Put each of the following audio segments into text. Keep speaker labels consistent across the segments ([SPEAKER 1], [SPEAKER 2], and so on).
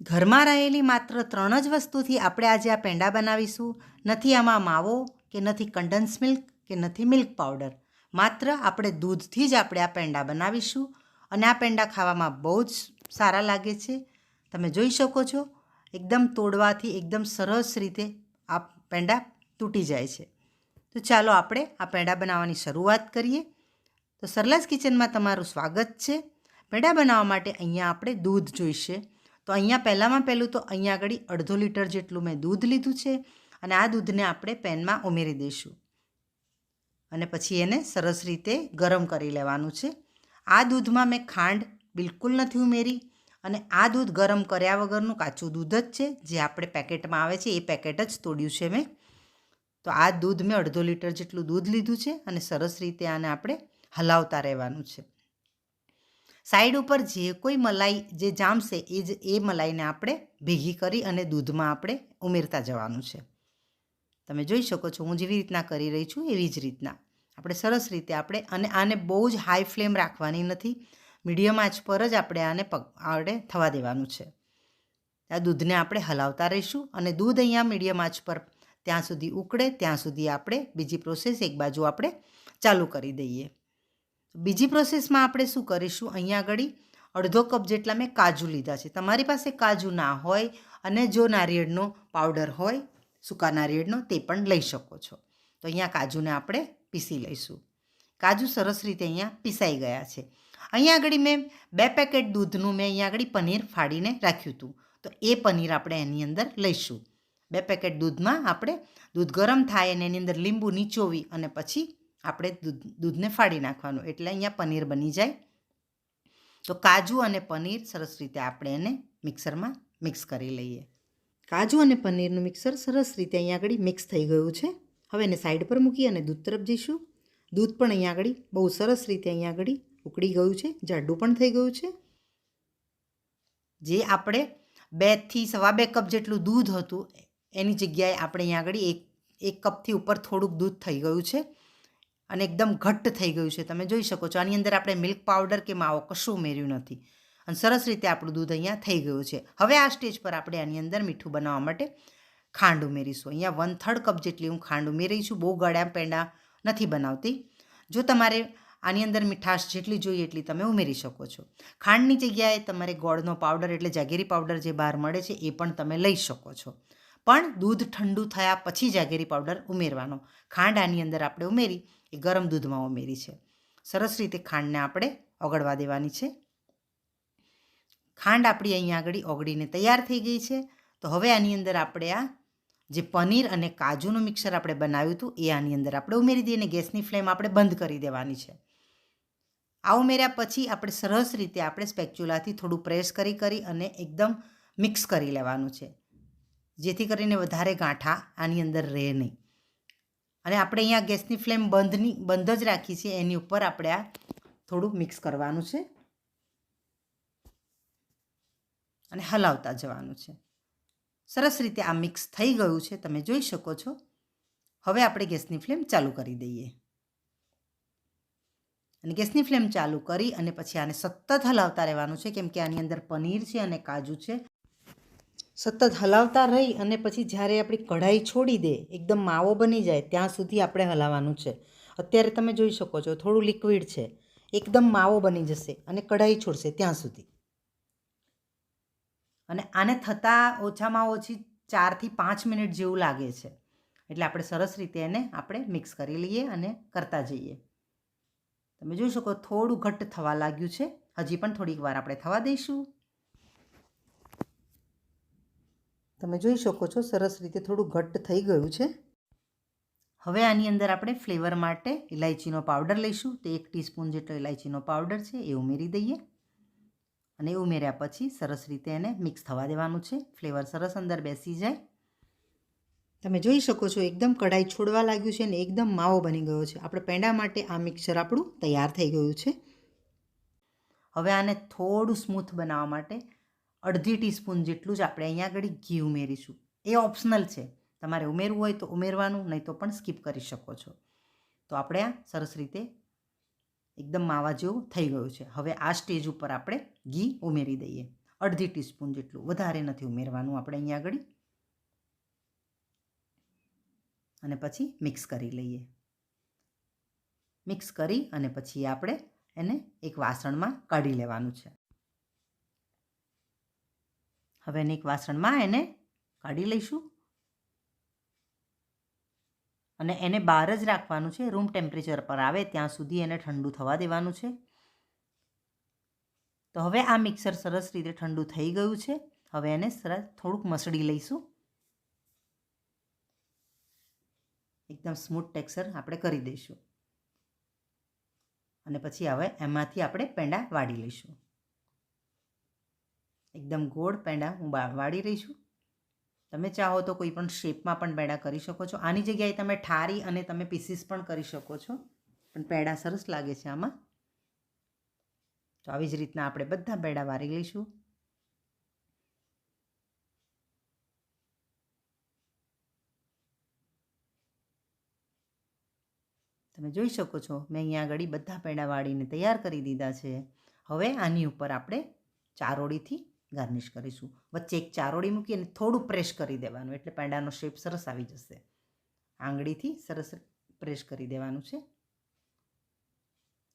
[SPEAKER 1] ઘરમાં રહેલી માત્ર 3 જ વસ્તુથી આપણે આજે આ પેંડા બનાવીશું. નથી આમાં માવો કે નથી કન્ડન્સ મિલ્ક કે નથી મિલ્ક પાવડર. માત્ર આપણે દૂધથી જ આપણે આ પેંડા બનાવીશું અને આ પેંડા ખાવામાં બહુ જ સારા લાગે છે. તમે જોઈ શકો છો એકદમ તોડવાથી એકદમ સરસ રીતે આ પેંડા તૂટી જાય છે. તો ચાલો આપણે આ પેંડા બનાવવાની શરૂઆત કરીએ. તો સરલાસ કિચનમાં તમારું સ્વાગત છે. પેંડા બનાવવા માટે અહીંયા આપણે દૂધ જોઈશે. તો અહીંયા પહેલું તો અહીંયા આગળ 1/2 લીટર જેટલું મેં દૂધ લીધું છે અને આ દૂધને આપણે પેનમાં ઉમેરી દઈશું અને પછી એને સરસ રીતે ગરમ કરી લેવાનું છે. આ દૂધમાં મેં ખાંડ બિલકુલ નથી ઉમેરી અને આ દૂધ ગરમ કર્યા વગરનું કાચું દૂધ જ છે, જે આપણે પેકેટમાં આવે છે એ પેકેટ જ તોડ્યું છે મેં. તો આ દૂધ મેં 1/2 લીટર જેટલું દૂધ લીધું છે અને સરસ રીતે આને આપણે હલાવતા રહેવાનું છે. સાઈડ ઉપર જે કોઈ મલાઈ જે જામશે એ મલાઈને આપણે ભેગી કરી અને દૂધમાં આપણે ઉમેરતા જવાનું છે. તમે જોઈ શકો છો હું જેવી રીતના કરી રહી છું એવી જ રીતના આપણે સરસ રીતે અને આને બહુ જ હાઈ ફ્લેમ રાખવાની નથી, મીડિયમ આંચ પર જ આપણે થવા દેવાનું છે. આ દૂધને આપણે હલાવતા રહીશું અને દૂધ અહીંયા મીડિયમ આંચ પર ત્યાં સુધી ઉકળે ત્યાં સુધી આપણે બીજી પ્રોસેસ એક બાજુ આપણે ચાલુ કરી દઈએ. બીજી પ્રોસેસમાં આપણે શું કરીશું, અહીંયા આગળ 1/2 કપ જેટલા મેં કાજુ લીધા છે. તમારી પાસે કાજુ ના હોય અને જો નારિયેળનો પાવડર હોય સૂકા નારિયેળનો તે પણ લઈ શકો છો. તો અહીંયા કાજુને આપણે પીસી લઈશું. કાજુ સરસ રીતે અહીંયા પીસાઈ ગયા છે. અહીંયા આગળ મેં 2 પેકેટ દૂધનું મેં અહીંયા આગળ પનીર ફાડીને રાખ્યું હતું. તો એ પનીર આપણે એની અંદર લઈશું. 2 પેકેટ દૂધમાં આપણે દૂધ ગરમ થાય અને એની અંદર લીંબુ નીચોવી અને પછી આપણે દૂધને ફાડી નાખવાનું એટલે અહીંયા પનીર બની જાય. તો કાજુ અને પનીર સરસ રીતે આપણે એને મિક્સરમાં મિક્સ કરી લઈએ. કાજુ અને પનીરનું મિક્સર સરસ રીતે અહીંયા આગળ મિક્સ થઈ ગયું છે. હવે એને સાઈડ પર મૂકી અને દૂધ તરફ જઈશું. દૂધ પણ અહીંયા આગળ બહુ સરસ રીતે અહીંયા આગળ ઉકળી ગયું છે, જાડું પણ થઈ ગયું છે. જે આપણે 2 થી 2.5 કપ જેટલું દૂધ હતું એની જગ્યાએ આપણે અહીંયા આગળ એક કપથી ઉપર થોડુંક દૂધ થઈ ગયું છે અને એકદમ ઘટ્ટ થઈ ગયું છે. તમે જોઈ શકો છો આની અંદર આપણે મિલ્ક પાવડર કે માવો કશું ઉમેર્યું નથી અને સરસ રીતે આપણું દૂધ અહીંયા થઈ ગયું છે. હવે આ સ્ટેજ પર આપણે આની અંદર મીઠું બનાવવા માટે ખાંડ ઉમેરીશું. અહીંયા 1/3 કપ જેટલી હું ખાંડ ઉમેરી છું. બહુ ગળ્યા પેંડા નથી બનાવતી. જો તમારે આની અંદર મીઠાશ જેટલી જોઈએ એટલી તમે ઉમેરી શકો છો. ખાંડની જગ્યાએ તમારે ગોળનો પાવડર એટલે જાગીરી પાવડર જે બહાર મળે છે એ પણ તમે લઈ શકો છો. પણ દૂધ ઠંડુ થયા પછી જાગીરી પાવડર ઉમેરવાનો. ખાંડ આની અંદર આપણે ઉમેરી એ ગરમ દૂધમાં ઉમેરી છે. સરસ રીતે ખાંડને આપણે ઓગળવા દેવાની છે. ખાંડ આપણી અહીંયા આગળ ઓગળીને તૈયાર થઈ ગઈ છે. તો હવે આની અંદર આપણે આ જે પનીર અને કાજુનું મિક્સર આપણે બનાવ્યું હતું એ આની અંદર આપણે ઉમેરી દઈએ અને ગેસની ફ્લેમ આપણે બંધ કરી દેવાની છે. આ ઉમેર્યા પછી આપણે સરસ રીતે આપણે સ્પેક્ચ્યુલાથી થોડું પ્રેસ કરી અને એકદમ મિક્સ કરી લેવાનું છે, જેથી કરીને વધારે ગાંઠા આની અંદર રહે નહીં. અને આપણે અહીંયા ગેસની ફ્લેમ બંધ જ રાખી છે. એની ઉપર આપણે આ થોડું મિક્સ કરવાનું છે અને હલાવતા જવાનું છે. સરસ રીતે આ મિક્સ થઈ ગયું છે, તમે જોઈ શકો છો. હવે આપણે ગેસની ફ્લેમ ચાલુ કરી દઈએ અને ગેસની ફ્લેમ ચાલુ કરી અને પછી આને સતત હલાવતા રહેવાનું છે, કેમ કે આની અંદર પનીર છે અને કાજુ છે. સતત હલાવતા રહી અને પછી જ્યારે આપણી કઢાઈ છોડી દે એકદમ માવો બની જાય ત્યાં સુધી આપણે હલાવવાનું છે. અત્યારે તમે જોઈ શકો છો થોડું લિક્વિડ છે, એકદમ માવો બની જશે અને કઢાઈ છોડશે ત્યાં સુધી. અને આને થતાં ઓછામાં ઓછી 4 થી 5 મિનિટ જેવું લાગે છે. એટલે આપણે સરસ રીતે એને આપણે મિક્સ કરી લઈએ અને કરતા જઈએ. તમે જોઈ શકો થોડું ઘટ્ટ થવા લાગ્યું છે. હજી પણ થોડીક વાર આપણે થવા દઈશું. તમે જોઈ શકો છો સરસ રીતે થોડું ઘટ્ટ થઈ ગયું છે. હવે આની અંદર આપણે ફ્લેવર માટે ઇલાયચીનો પાવડર લઈશું. તે 1 ટીસ્પૂન જેટલો ઇલાયચીનો પાવડર છે એ ઉમેરી દઈએ અને એ ઉમેર્યા પછી સરસ રીતે એને મિક્સ થવા દેવાનું છે. ફ્લેવર સરસ અંદર બેસી જાય. તમે જોઈ શકો છો એકદમ કઢાઈ છોડવા લાગ્યું છે અને એકદમ માવો બની ગયો છે. આપણે પેંડા માટે આ મિક્સર આપણું તૈયાર થઈ ગયું છે. હવે આને થોડું સ્મૂથ બનાવવા માટે 1/2 ટીસ્પૂન જેટલું જ આપણે અહીંયા આગળ ઘી ઉમેરીશું. એ ઓપ્શનલ છે, તમારે ઉમેરવું હોય તો ઉમેરવાનું, નહીં તો પણ સ્કીપ કરી શકો છો. તો આપણે આ સરસ રીતે એકદમ માવા જેવું થઈ ગયું છે. હવે આ સ્ટેજ ઉપર આપણે ઘી ઉમેરી દઈએ. અડધી ટીસ્પૂન જેટલું, વધારે નથી ઉમેરવાનું આપણે અહીંયા આગળ. અને પછી મિક્સ કરી લઈએ. મિક્સ કરી અને પછી આપણે એને એક વાસણમાં કાઢી લેવાનું છે. હવે એને એક વાસણમાં એને કાઢી લઈશું અને એને બહાર જ રાખવાનું છે. રૂમ ટેમ્પરેચર પર આવે ત્યાં સુધી એને ઠંડુ થવા દેવાનું છે. તો હવે આ મિક્સર સરસ રીતે ઠંડુ થઈ ગયું છે. હવે એને સરસ થોડુંક મસળી લઈશું. એકદમ સ્મૂથ ટેક્સચર આપણે કરી દઈશું અને પછી હવે એમાંથી આપણે પેંડા વાળી લઈશું. એકદમ ગોળ પેંડા હું વાળી રહી છું. તમે ચાહો તો કોઈ પણ શેપમાં પણ પેંડા કરી શકો છો. આની જગ્યાએ તમે ઠારી અને તમે પીસીસ પણ કરી શકો છો, પણ પેંડા સરસ લાગે છે આમાં. તો આવી જ રીતના આપણે બધા પેંડા વાળી લઈશું. તમે જોઈ શકો છો મેં અહીંયા આગળ બધા પેંડા વાળીને તૈયાર કરી દીધા છે. હવે આની ઉપર આપણે ચારોળીથી ગાર્નિશ કરીશું. વચ્ચે એક ચારોળી મૂકી અને થોડું પ્રેસ કરી દેવાનું, એટલે પેંડાનો શેપ સરસ આવી જશે. આંગળીથી સરસ પ્રેસ કરી દેવાનું છે.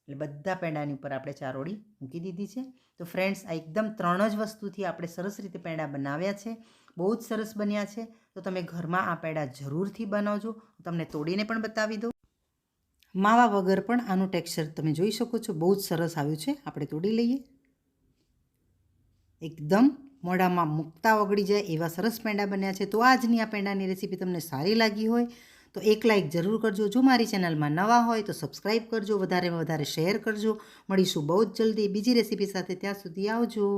[SPEAKER 1] એટલે બધા પેંડાની ઉપર આપણે ચારોળી મૂકી દીધી છે. તો ફ્રેન્ડ્સ, આ એકદમ 3 જ વસ્તુથી આપણે સરસ રીતે પેંડા બનાવ્યા છે. બહુ જ સરસ બન્યા છે. તો તમે ઘરમાં આ પેંડા જરૂરથી બનાવજો. તમને તોડીને પણ બતાવી દઉં. માવા વગર પણ આનું ટેક્સચર તમે જોઈ શકો છો, બહુ જ સરસ આવ્યું છે. આપણે તોડી લઈએ. એકદમ મોઢામાં મૂકતા ઓગળી જાય એવા સરસ પેંડા બન્યા છે. તો આજની આ પેંડાની રેસીપી તમને સારી લાગી હોય તો એક લાઇક જરૂર કરજો. જો મારી ચેનલમાં નવા હોય તો સબસ્ક્રાઈબ કરજો, વધારેમાં વધારે શેર કરજો. મળીશું બહુ જ જલ્દી બીજી રેસીપી સાથે. ત્યાં સુધી આવજો.